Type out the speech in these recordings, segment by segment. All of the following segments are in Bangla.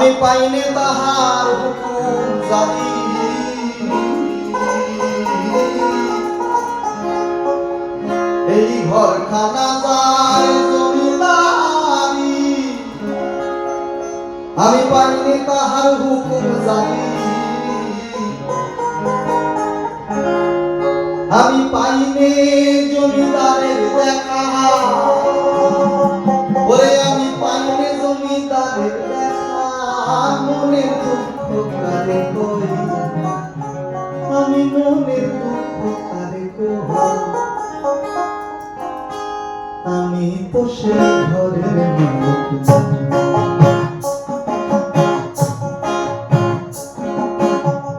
আমি পাইনে তাহার হুকুম জারি, এই ঘরখানা যার জমিদারি, আমি পাইনে তাহার হুকুম জারি, আমি পাইনে জমিদারের দেখা, ওরে আমি পাইনে জমিদারের দেখা, মনের দুঃখ কারে কই, আমি মনের দুঃখ কারে কই, আমি তো সেই ঘরের মালিক।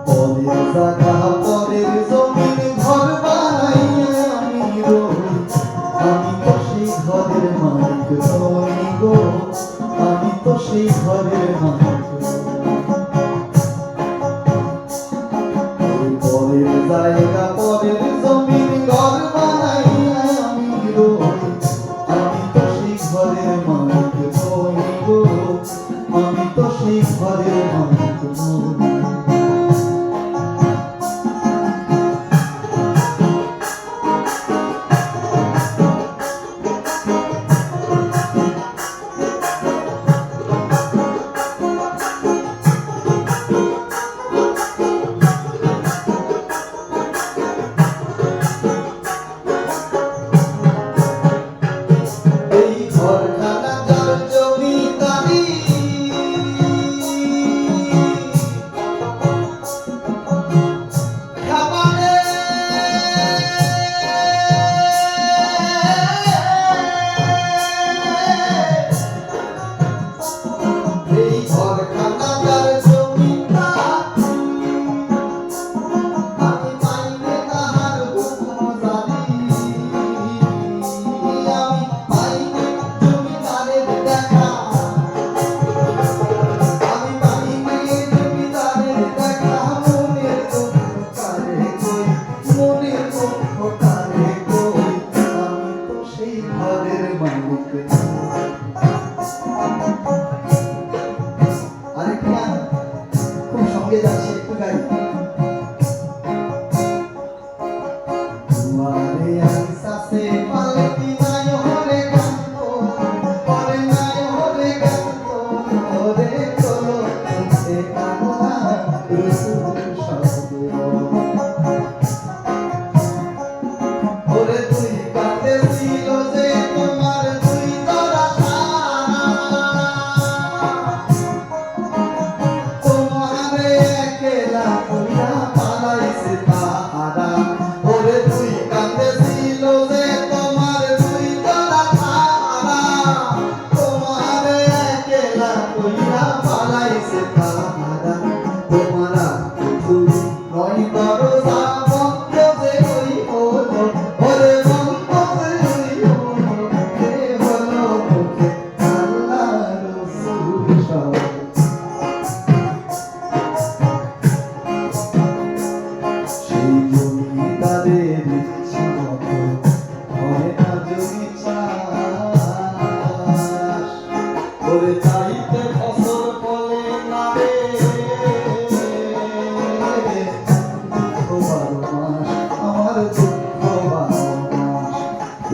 পরের জায়গা পরের জমিন ঘর বানাইয়া আমি রই, আমি তো সেই ঘরের মালিক নই গো, আমি তো সেই ঘরের মালিক। পরের জায়গা পরের জমিন ঘর বানাইয়া আমি রই, আমি তো সেই ঘরের মালিক নই গো, আমি তো সেই ঘরের মালিক নই।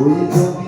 ওই জমি